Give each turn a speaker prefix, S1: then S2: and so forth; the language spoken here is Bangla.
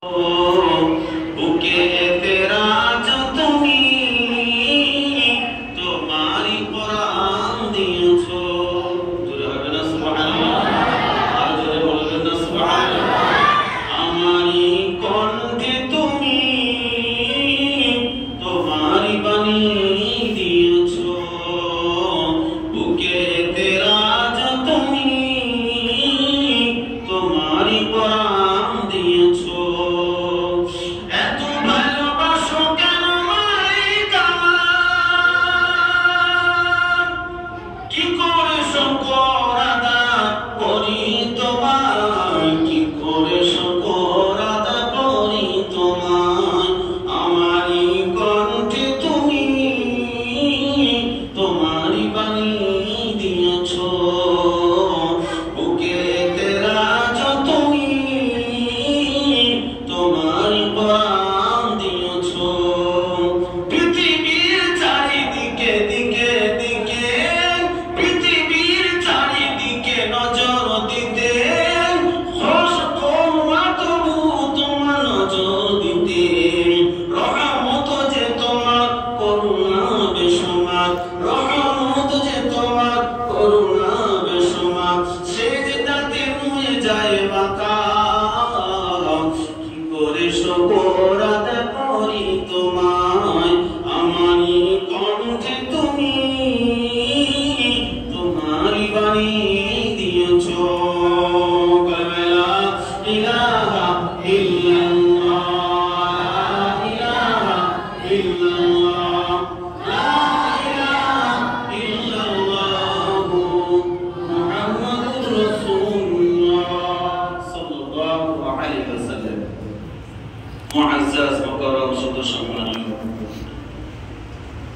S1: বুকে তেরা जो তুমি তোমারই কোরআন দিয়েছো জোরে হবে না সুবহানাল্লাহ আর জোরে বলবেন না সুবহানাল্লাহ আমারই কণ্ঠে তুমি তোমারই বাণী দিয়েছো বুকে তেরা जो তুমি তোমারই কোরআন দিয়েছো মুআজ্জাজ মুকাররম